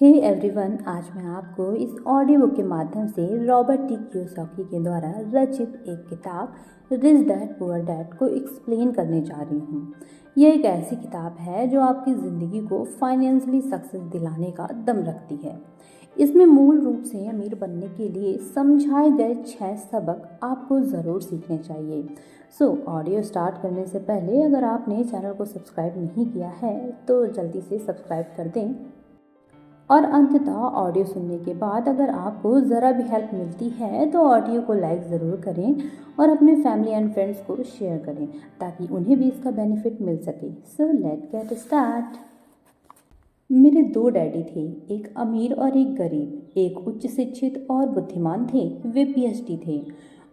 Hey everyone, आज मैं आपको इस ऑडियो बुक के माध्यम से रॉबर्ट टी कियोसाकी के द्वारा रचित एक किताब रिच डैड पुअर डैड को एक्सप्लेन करने जा रही हूँ। यह एक ऐसी किताब है जो आपकी ज़िंदगी को फाइनेंशियली सक्सेस दिलाने का दम रखती है। इसमें मूल रूप से अमीर बनने के लिए समझाए गए 6 सबक आपको ज़रूर सीखने चाहिए। ऑडियो स्टार्ट करने से पहले अगर आपने चैनल को सब्सक्राइब नहीं किया है तो जल्दी से सब्सक्राइब कर दें। और अंततः ऑडियो सुनने के बाद अगर आपको ज़रा भी हेल्प मिलती है तो ऑडियो को लाइक ज़रूर करें और अपने फैमिली एंड फ्रेंड्स को शेयर करें ताकि उन्हें भी इसका बेनिफिट मिल सके। Let's get start. मेरे 2 डैडी थे, एक अमीर और एक गरीब। एक उच्च शिक्षित और बुद्धिमान थे, वे पीएचडी थे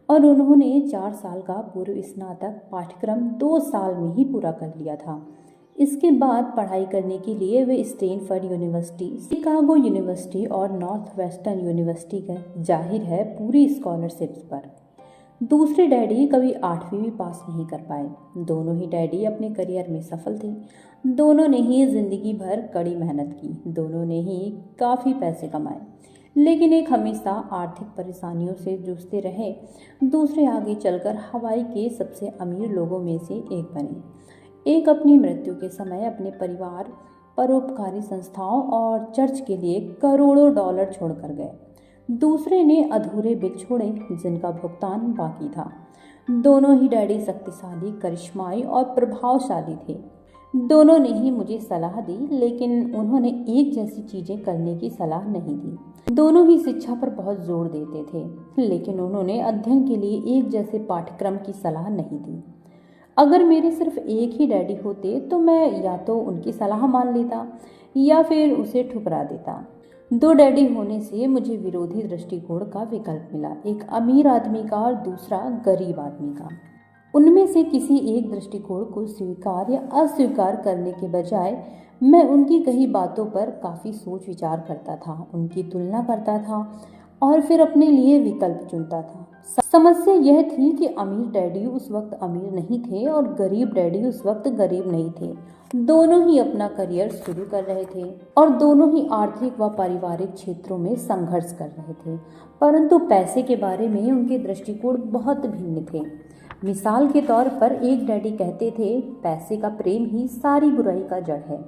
और उन्होंने 4 साल का पूर्व स्नातक पाठ्यक्रम 2 साल में ही पूरा कर लिया था। इसके बाद पढ़ाई करने के लिए वे स्टैनफोर्ड यूनिवर्सिटी, शिकागो यूनिवर्सिटी और नॉर्थ वेस्टर्न यूनिवर्सिटी गए, जाहिर है पूरी स्कॉलरशिप्स पर। दूसरे डैडी कभी 8वीं भी पास नहीं कर पाए। दोनों ही डैडी अपने करियर में सफल थे। दोनों ने ही जिंदगी भर कड़ी मेहनत की, दोनों ने ही काफ़ी पैसे कमाए, लेकिन एक हमेशा आर्थिक परेशानियों से जूझते रहे। दूसरे आगे चलकर हवाई के सबसे अमीर लोगों में से एक बने। एक अपनी मृत्यु के समय अपने परिवार, परोपकारी संस्थाओं और चर्च के लिए करोड़ों डॉलर छोड़कर गए। दूसरे ने अधूरे बिल छोड़े जिनका भुगतान बाकी था। दोनों ही डैडी शक्तिशाली, करिश्माई और प्रभावशाली थे। दोनों ने ही मुझे सलाह दी, लेकिन उन्होंने एक जैसी चीज़ें करने की सलाह नहीं दी। दोनों ही शिक्षा पर बहुत जोर देते थे, लेकिन उन्होंने अध्ययन के लिए एक जैसे पाठ्यक्रम की सलाह नहीं दी। अगर मेरे सिर्फ एक ही डैडी होते तो मैं या तो उनकी सलाह मान लेता या फिर उसे ठुकरा देता। 2 डैडी होने से मुझे विरोधी दृष्टिकोण का विकल्प मिला, एक अमीर आदमी का और दूसरा गरीब आदमी का। उनमें से किसी एक दृष्टिकोण को स्वीकार या अस्वीकार करने के बजाय मैं उनकी कही बातों पर काफ़ी सोच विचार करता था, उनकी तुलना करता था और फिर अपने लिए विकल्प चुनता था। समस्या यह थी कि अमीर डैडी उस वक्त अमीर नहीं थे और गरीब डैडी उस वक्त गरीब नहीं थे। दोनों ही अपना करियर शुरू कर रहे थे और दोनों ही आर्थिक व पारिवारिक क्षेत्रों में संघर्ष कर रहे थे, परंतु पैसे के बारे में उनके दृष्टिकोण बहुत भिन्न थे। मिसाल के तौर पर एक डैडी कहते थे पैसे का प्रेम ही सारी बुराई का जड़ है।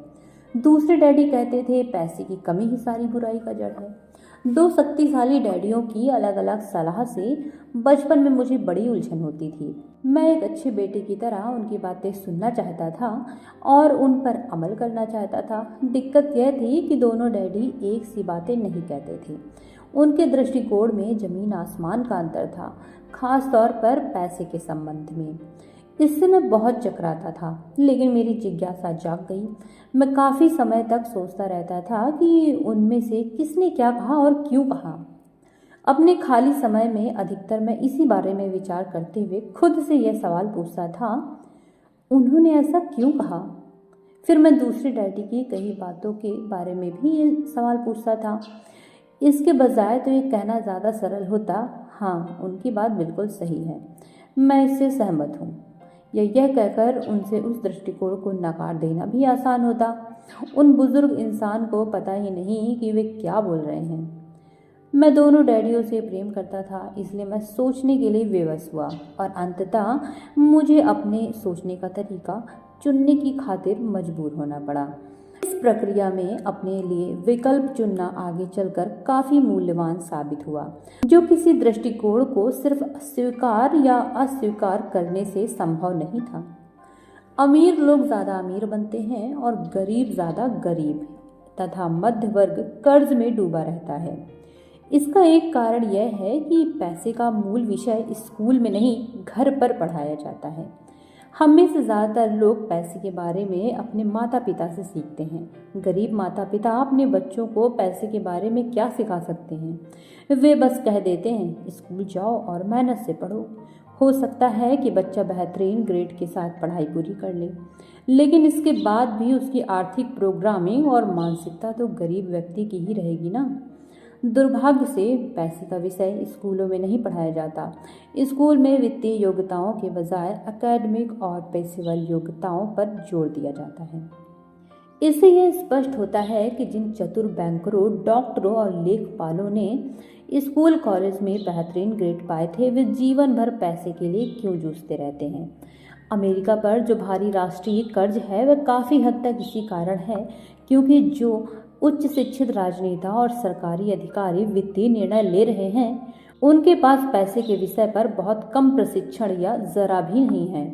दूसरे डैडी कहते थे पैसे की कमी ही सारी बुराई का जड़ है। 2 शक्तिशाली डैडियों की अलग अलग सलाह से बचपन में मुझे बड़ी उलझन होती थी। मैं एक अच्छे बेटे की तरह उनकी बातें सुनना चाहता था और उन पर अमल करना चाहता था। दिक्कत यह थी कि दोनों डैडी एक सी बातें नहीं कहते थे। उनके दृष्टिकोण में जमीन आसमान का अंतर था, खास तौर पर पैसे के संबंध में। इससे मैं बहुत चकराता था, लेकिन मेरी जिज्ञासा जाग गई। मैं काफ़ी समय तक सोचता रहता था कि उनमें से किसने क्या कहा और क्यों कहा। अपने खाली समय में अधिकतर मैं इसी बारे में विचार करते हुए खुद से यह सवाल पूछता था, उन्होंने ऐसा क्यों कहा। फिर मैं दूसरे डैडी की कई बातों के बारे में भी ये सवाल पूछता था। इसके बजाय तो ये कहना ज़्यादा सरल होता, हाँ उनकी बात बिल्कुल सही है, मैं इससे सहमत हूँ। यह कहकर उनसे उस दृष्टिकोण को नकार देना भी आसान होता। उन बुजुर्ग इंसान को पता ही नहीं कि वे क्या बोल रहे हैं। मैं दोनों डैडियों से प्रेम करता था, इसलिए मैं सोचने के लिए विवश हुआ और अंततः मुझे अपने सोचने का तरीका चुनने की खातिर मजबूर होना पड़ा। इस प्रक्रिया में अपने लिए विकल्प चुनना आगे चलकर काफ़ी मूल्यवान साबित हुआ, जो किसी दृष्टिकोण को सिर्फ स्वीकार या अस्वीकार करने से संभव नहीं था। अमीर लोग ज़्यादा अमीर बनते हैं और गरीब ज़्यादा गरीब तथा मध्य वर्ग कर्ज में डूबा रहता है। इसका एक कारण यह है कि पैसे का मूल विषय स्कूल में नहीं, घर पर पढ़ाया जाता है। हम में से ज़्यादातर लोग पैसे के बारे में अपने माता पिता से सीखते हैं। गरीब माता पिता अपने बच्चों को पैसे के बारे में क्या सिखा सकते हैं। वे बस कह देते हैं स्कूल जाओ और मेहनत से पढ़ो। हो सकता है कि बच्चा बेहतरीन ग्रेड के साथ पढ़ाई पूरी कर ले, लेकिन इसके बाद भी उसकी आर्थिक प्रोग्रामिंग और मानसिकता तो गरीब व्यक्ति की ही रहेगी ना। दुर्भाग्य से पैसे का विषय स्कूलों में नहीं पढ़ाया जाता। स्कूल में वित्तीय योग्यताओं के बजाय एकेडमिक और पेशेवर योग्यताओं पर जोर दिया जाता है। इससे यह स्पष्ट होता है कि जिन चतुर बैंकरों, डॉक्टरों और लेखपालों ने स्कूल कॉलेज में बेहतरीन ग्रेड पाए थे, वे जीवन भर पैसे के लिए क्यों जूझते रहते हैं। अमेरिका पर जो भारी राष्ट्रीय कर्ज है वह काफ़ी हद तक इसी कारण है, क्योंकि जो उच्च शिक्षित राजनेता और सरकारी अधिकारी वित्तीय निर्णय ले रहे हैं, उनके पास पैसे के विषय पर बहुत कम प्रशिक्षण या जरा भी नहीं है।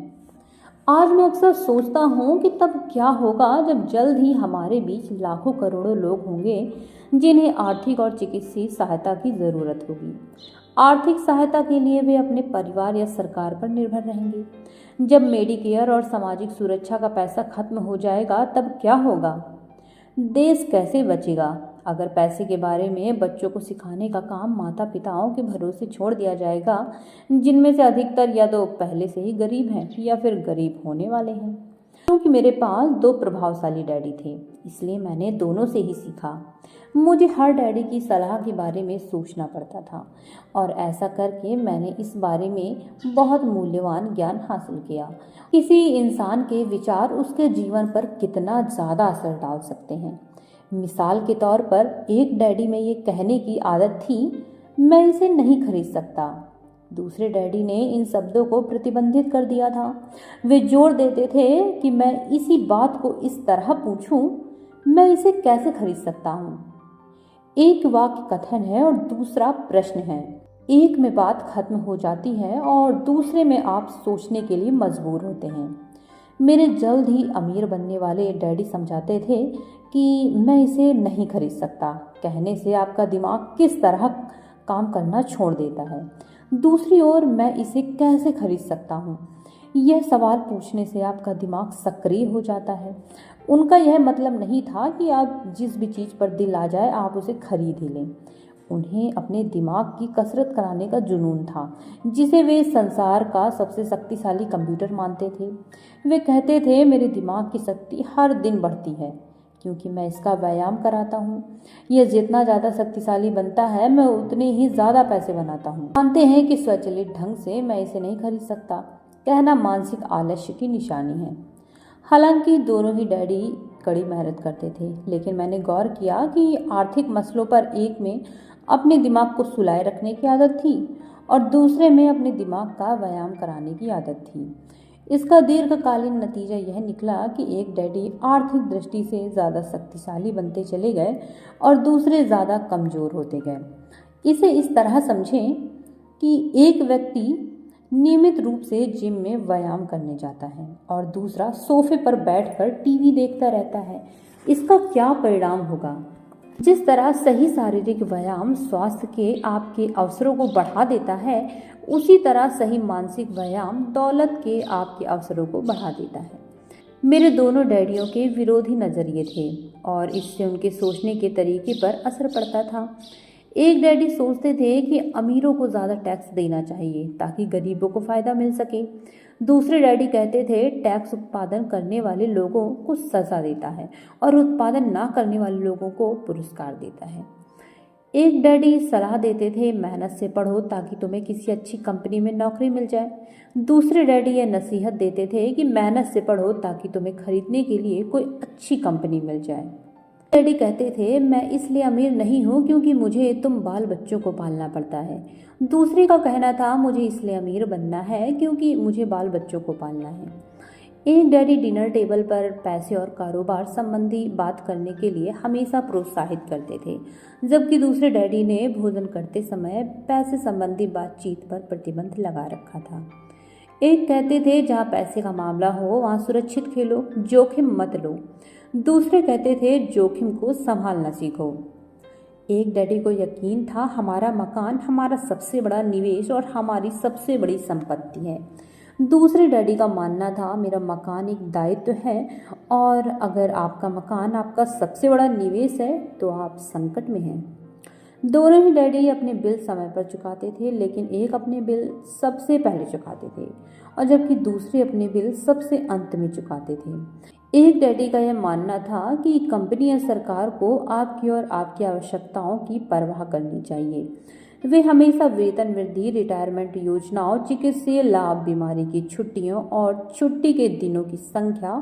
आज मैं अक्सर सोचता हूँ कि तब क्या होगा जब जल्द ही हमारे बीच लाखों करोड़ों लोग होंगे जिन्हें आर्थिक और चिकित्सीय सहायता की ज़रूरत होगी। आर्थिक सहायता के लिए वे अपने परिवार या सरकार पर निर्भर रहेंगे। जब मेडिकेयर और सामाजिक सुरक्षा का पैसा खत्म हो जाएगा तब क्या होगा? देश कैसे बचेगा? अगर पैसे के बारे में बच्चों को सिखाने का काम माता पिताओं के भरोसे छोड़ दिया जाएगा, जिनमें से अधिकतर या तो पहले से ही गरीब हैं या फिर गरीब होने वाले हैं। क्योंकि मेरे पास दो प्रभावशाली डैडी थे, इसलिए मैंने दोनों से ही सीखा। मुझे हर डैडी की सलाह के बारे में सोचना पड़ता था और ऐसा करके मैंने इस बारे में बहुत मूल्यवान ज्ञान हासिल किया। किसी इंसान के विचार उसके जीवन पर कितना ज़्यादा असर डाल सकते हैं। मिसाल के तौर पर एक डैडी में ये कहने की आदत थी, मैं इसे नहीं खरीद सकता। दूसरे डैडी ने इन शब्दों को प्रतिबंधित कर दिया था। वे जोर देते थे कि मैं इसी बात को इस तरह पूछूं, मैं इसे कैसे खरीद सकता हूँ। एक वाक्य कथन है और दूसरा प्रश्न है। एक में बात खत्म हो जाती है और दूसरे में आप सोचने के लिए मजबूर होते हैं। मेरे जल्द ही अमीर बनने वाले डैडी समझाते थे कि मैं इसे नहीं खरीद सकता कहने से आपका दिमाग किस तरह काम करना छोड़ देता है। दूसरी ओर मैं इसे कैसे खरीद सकता हूँ, यह सवाल पूछने से आपका दिमाग सक्रिय हो जाता है। उनका यह मतलब नहीं था कि आप जिस भी चीज़ पर दिल आ जाए आप उसे खरीद ही लें। उन्हें अपने दिमाग की कसरत कराने का जुनून था, जिसे वे संसार का सबसे शक्तिशाली कंप्यूटर मानते थे। वे कहते थे, मेरे दिमाग की शक्ति हर दिन बढ़ती है क्योंकि मैं इसका व्यायाम कराता हूँ। यह जितना ज़्यादा शक्तिशाली बनता है मैं उतने ही ज़्यादा पैसे बनाता हूँ। मानते हैं कि स्वचालित ढंग से मैं इसे नहीं खरीद सकता कहना मानसिक आलस्य की निशानी है। हालांकि दोनों ही डैडी कड़ी मेहनत करते थे, लेकिन मैंने गौर किया कि आर्थिक मसलों पर एक में अपने दिमाग को सुलाए रखने की आदत थी और दूसरे में अपने दिमाग का व्यायाम कराने की आदत थी। इसका दीर्घकालीन नतीजा यह निकला कि एक डैडी आर्थिक दृष्टि से ज़्यादा शक्तिशाली बनते चले गए और दूसरे ज़्यादा कमज़ोर होते गए। इसे इस तरह समझें कि एक व्यक्ति नियमित रूप से जिम में व्यायाम करने जाता है और दूसरा सोफे पर बैठकर टीवी देखता रहता है। इसका क्या परिणाम होगा? जिस तरह सही शारीरिक व्यायाम स्वास्थ्य के आपके अवसरों को बढ़ा देता है, उसी तरह सही मानसिक व्यायाम दौलत के आपके अवसरों को बढ़ा देता है। मेरे दोनों डैडियों के विरोधी नज़रिए थे और इससे उनके सोचने के तरीके पर असर पड़ता था। एक डैडी सोचते थे कि अमीरों को ज़्यादा टैक्स देना चाहिए ताकि गरीबों को फ़ायदा मिल सके। दूसरे डैडी कहते थे टैक्स उत्पादन करने वाले लोगों को सज़ा देता है और उत्पादन ना करने वाले लोगों को पुरस्कार देता है। एक डैडी सलाह देते थे मेहनत से पढ़ो ताकि तुम्हें किसी अच्छी कंपनी में नौकरी मिल जाए। दूसरे डैडी ये नसीहत देते थे कि मेहनत से पढ़ो ताकि तुम्हें खरीदने के लिए कोई अच्छी कंपनी मिल जाए। डैडी कहते थे मैं इसलिए अमीर नहीं हूँ क्योंकि मुझे तुम बाल बच्चों को पालना पड़ता है। दूसरे का कहना था मुझे इसलिए अमीर बनना है क्योंकि मुझे बाल बच्चों को पालना है। एक डैडी डिनर टेबल पर पैसे और कारोबार संबंधी बात करने के लिए हमेशा प्रोत्साहित करते थे, जबकि दूसरे डैडी ने भोजन करते समय पैसे संबंधी बातचीत पर प्रतिबंध लगा रखा था। एक कहते थे जहाँ पैसे का मामला हो वहाँ सुरक्षित खेलो, जोखिम मत लो। दूसरे कहते थे जोखिम को संभालना सीखो। एक डैडी को यकीन था हमारा मकान हमारा सबसे बड़ा निवेश और हमारी सबसे बड़ी संपत्ति है। दूसरे डैडी का मानना था मेरा मकान एक दायित्व है और अगर आपका मकान आपका सबसे बड़ा निवेश है तो आप संकट में हैं। दोनों ही डैडी अपने बिल समय पर चुकाते थे, लेकिन एक अपने बिल सबसे पहले चुकाते थे और जबकि दूसरे अपने बिल सबसे अंत में चुकाते थे। एक डैडी का यह मानना था कि कंपनी या सरकार को आपकी और आपकी आवश्यकताओं की परवाह करनी चाहिए। वे हमेशा वेतन वृद्धि, रिटायरमेंट योजनाओं, चिकित्सीय लाभ, बीमारी की छुट्टियों और छुट्टी के दिनों की संख्या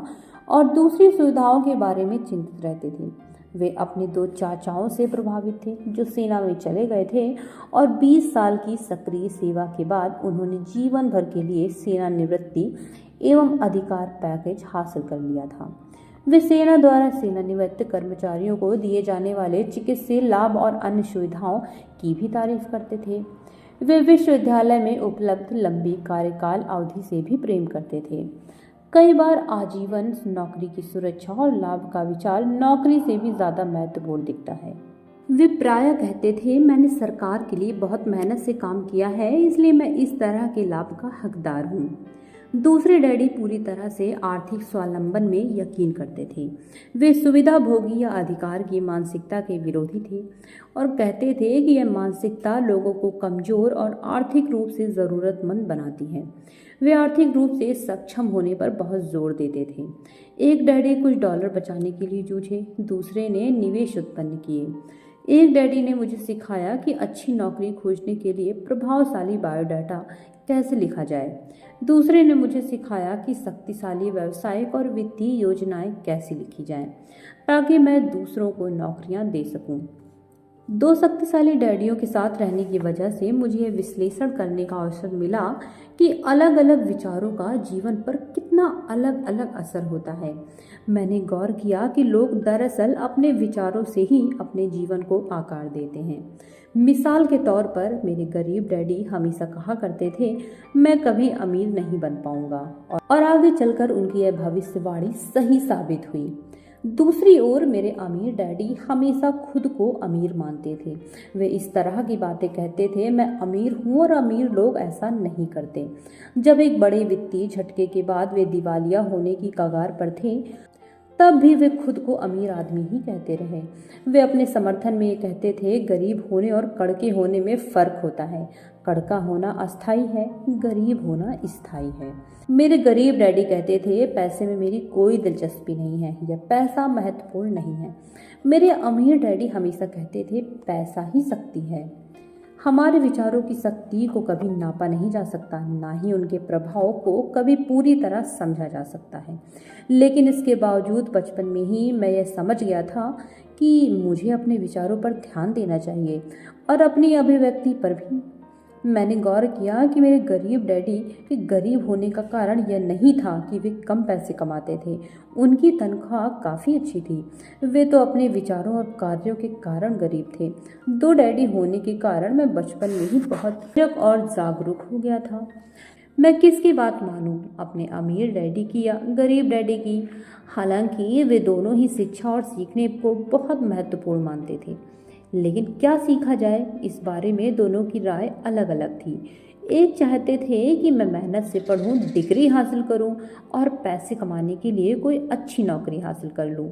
और दूसरी सुविधाओं के बारे में चिंतित रहते थे। वे अपने 2 चाचाओं से प्रभावित थे जो सेना में चले गए थे और 20 साल की सक्रिय सेवा के बाद उन्होंने जीवन भर के लिए सेवानिवृत्ति एवं अधिकार पैकेज हासिल कर लिया था। वे सेना द्वारा सेवानिवृत्त कर्मचारियों को दिए जाने वाले चिकित्सीय लाभ और अन्य सुविधाओं की भी तारीफ करते थे। वे विश्वविद्यालय में उपलब्ध लंबी कार्यकाल अवधि से भी प्रेम करते थे। कई बार आजीवन नौकरी की सुरक्षा और लाभ का विचार नौकरी से भी ज्यादा महत्वपूर्ण दिखता है। वे प्रायः कहते थे, मैंने सरकार के लिए बहुत मेहनत से काम किया है, इसलिए मैं इस तरह के लाभ का हकदार हूँ। दूसरे डैडी पूरी तरह से आर्थिक स्वावलंबन में यकीन करते थे। वे सुविधा भोगी या अधिकार की मानसिकता के विरोधी थे और कहते थे कि यह मानसिकता लोगों को कमजोर और आर्थिक रूप से ज़रूरतमंद बनाती है। वे आर्थिक रूप से सक्षम होने पर बहुत जोर देते थे। एक डैडी कुछ डॉलर बचाने के लिए जूझे, दूसरे ने निवेश उत्पन्न किए। एक डैडी ने मुझे सिखाया कि अच्छी नौकरी खोजने के लिए प्रभावशाली बायोडाटा कैसे लिखा जाए। दूसरे ने मुझे सिखाया कि शक्तिशाली व्यावसायिक और वित्तीय योजनाएं कैसे लिखी जाएं, ताकि मैं दूसरों को नौकरियां दे सकूं। 2 शक्तिशाली डैडियों के साथ रहने की वजह से मुझे यह विश्लेषण करने का अवसर मिला कि अलग अलग विचारों का जीवन पर कितना अलग अलग असर होता है। मैंने गौर किया कि लोग दरअसल अपने विचारों से ही अपने जीवन को आकार देते हैं। मिसाल के तौर पर मेरे गरीब डैडी हमेशा कहा करते थे, मैं कभी अमीर नहीं बन पाऊंगा, और आगे चलकर उनकी यह भविष्यवाणी सही साबित हुई। दूसरी ओर मेरे अमीर डैडी हमेशा खुद को अमीर मानते थे। वे इस तरह की बातें कहते थे, मैं अमीर हूँ और अमीर लोग ऐसा नहीं करते। जब एक बड़े वित्तीय झटके के बाद वे दिवालिया होने की कगार पर थे, तब भी वे खुद को अमीर आदमी ही कहते रहे। वे अपने समर्थन में ये कहते थे, गरीब होने और कड़के होने में फर्क होता है। कड़का होना अस्थाई है, गरीब होना स्थायी है। मेरे गरीब डैडी कहते थे, पैसे में मेरी कोई दिलचस्पी नहीं है, यह पैसा महत्वपूर्ण नहीं है। मेरे अमीर डैडी हमेशा कहते थे, पैसा ही शक्ति है। हमारे विचारों की शक्ति को कभी नापा नहीं जा सकता, ना ही उनके प्रभाव को कभी पूरी तरह समझा जा सकता है। लेकिन इसके बावजूद बचपन में ही मैं यह समझ गया था कि मुझे अपने विचारों पर ध्यान देना चाहिए और अपनी अभिव्यक्ति पर भी। मैंने गौर किया कि मेरे गरीब डैडी के गरीब होने का कारण यह नहीं था कि वे कम पैसे कमाते थे। उनकी तनख्वाह काफ़ी अच्छी थी। वे तो अपने विचारों और कार्यों के कारण गरीब थे। 2 डैडी होने के कारण मैं बचपन में ही बहुत सजग और जागरूक हो गया था। मैं किसकी बात मानूं, अपने अमीर डैडी की या गरीब डैडी की? हालांकि वे दोनों ही शिक्षा और सीखने को बहुत महत्वपूर्ण मानते थे, लेकिन क्या सीखा जाए, इस बारे में दोनों की राय अलग अलग थी। एक चाहते थे कि मैं मेहनत से पढूं, डिग्री हासिल करूं और पैसे कमाने के लिए कोई अच्छी नौकरी हासिल कर लूं।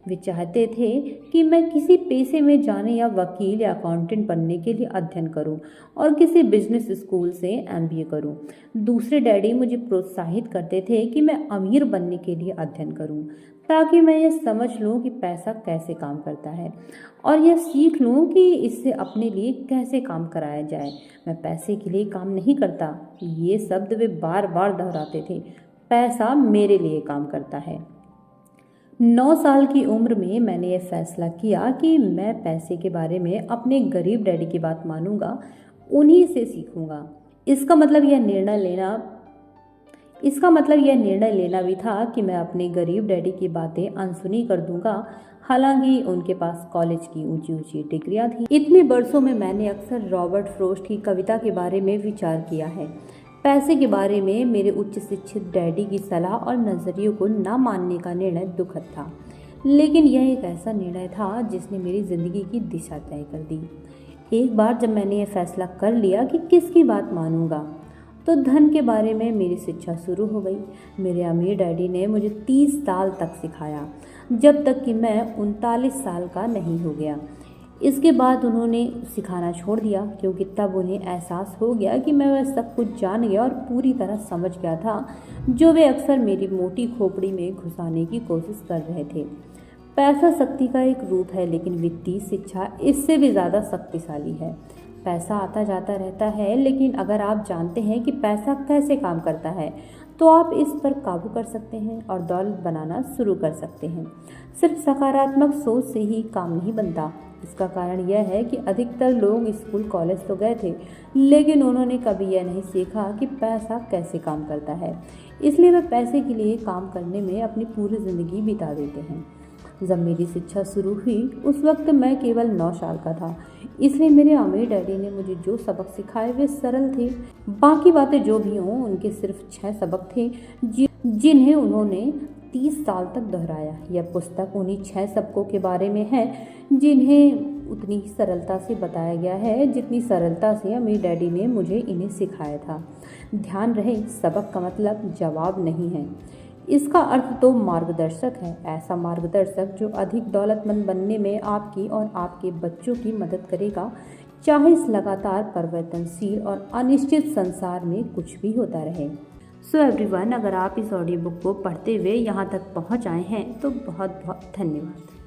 वे चाहते थे कि मैं किसी पेशे में जाने या वकील या अकाउंटेंट बनने के लिए अध्ययन करूं और किसी बिजनेस स्कूल से MBA करूं। दूसरे डैडी मुझे प्रोत्साहित करते थे कि मैं अमीर बनने के लिए अध्ययन करूं, ताकि मैं ये समझ लूं कि पैसा कैसे काम करता है और यह सीख लूं कि इससे अपने लिए कैसे काम कराया जाए। मैं पैसे के लिए काम नहीं करता, ये शब्द वे बार बार दोहराते थे। पैसा मेरे लिए काम करता है। 9 साल की उम्र में मैंने यह फैसला किया कि मैं पैसे के बारे में अपने गरीब डैडी की बात मानूंगा, उन्हीं से सीखूंगा। इसका मतलब यह निर्णय लेना भी था कि मैं अपने गरीब डैडी की बातें अनसुनी कर दूंगा। हालांकि उनके पास कॉलेज की ऊंची ऊंची डिग्रियां थी। इतने वर्षों में मैंने अक्सर रॉबर्ट फ्रॉस्ट की कविता के बारे में विचार किया है। पैसे के बारे में मेरे उच्च शिक्षित डैडी की सलाह और नज़रियों को न मानने का निर्णय दुखद था, लेकिन यह एक ऐसा निर्णय था जिसने मेरी ज़िंदगी की दिशा तय कर दी। एक बार जब मैंने यह फैसला कर लिया कि किसकी बात मानूंगा, तो धन के बारे में मेरी शिक्षा शुरू हो गई। मेरे अमीर डैडी ने मुझे 30 साल तक सिखाया, जब तक कि मैं 39 साल का नहीं हो गया। इसके बाद उन्होंने सिखाना छोड़ दिया, क्योंकि तब उन्हें एहसास हो गया कि मैं वह सब कुछ जान गया और पूरी तरह समझ गया था जो वे अक्सर मेरी मोटी खोपड़ी में घुसाने की कोशिश कर रहे थे। पैसा शक्ति का एक रूप है, लेकिन वित्तीय शिक्षा इससे भी ज़्यादा शक्तिशाली है। पैसा आता जाता रहता है, लेकिन अगर आप जानते हैं कि पैसा कैसे काम करता है तो आप इस पर काबू कर सकते हैं और दौलत बनाना शुरू कर सकते हैं। सिर्फ सकारात्मक सोच से ही काम नहीं बनता। इसका कारण यह है कि अधिकतर लोग स्कूल कॉलेज तो गए थे, लेकिन उन्होंने कभी यह नहीं सीखा कि पैसा कैसे काम करता है। इसलिए वे पैसे के लिए काम करने में अपनी पूरी ज़िंदगी बिता देते हैं। जब मेरी शिक्षा शुरू हुई उस वक्त मैं केवल 9 साल का था, इसलिए मेरे अमीर डैडी ने मुझे जो सबक सिखाए वे सरल थे। बाकी बातें जो भी हों, उनके सिर्फ 6 सबक थे जिन्हें उन्होंने 30 साल तक दोहराया। यह पुस्तक उन्हीं 6 सबकों के बारे में है जिन्हें उतनी ही सरलता से बताया गया है जितनी सरलता से अमीर डैडी ने मुझे इन्हें सिखाया था। ध्यान रहे, सबक का मतलब जवाब नहीं है, इसका अर्थ तो मार्गदर्शक है। ऐसा मार्गदर्शक जो अधिक दौलतमंद बनने में आपकी और आपके बच्चों की मदद करेगा, चाहे इस लगातार परिवर्तनशील और अनिश्चित संसार में कुछ भी होता रहे। सो एवरीवन, अगर आप इस ऑडियो बुक को पढ़ते हुए यहाँ तक पहुँच आए हैं तो बहुत बहुत धन्यवाद।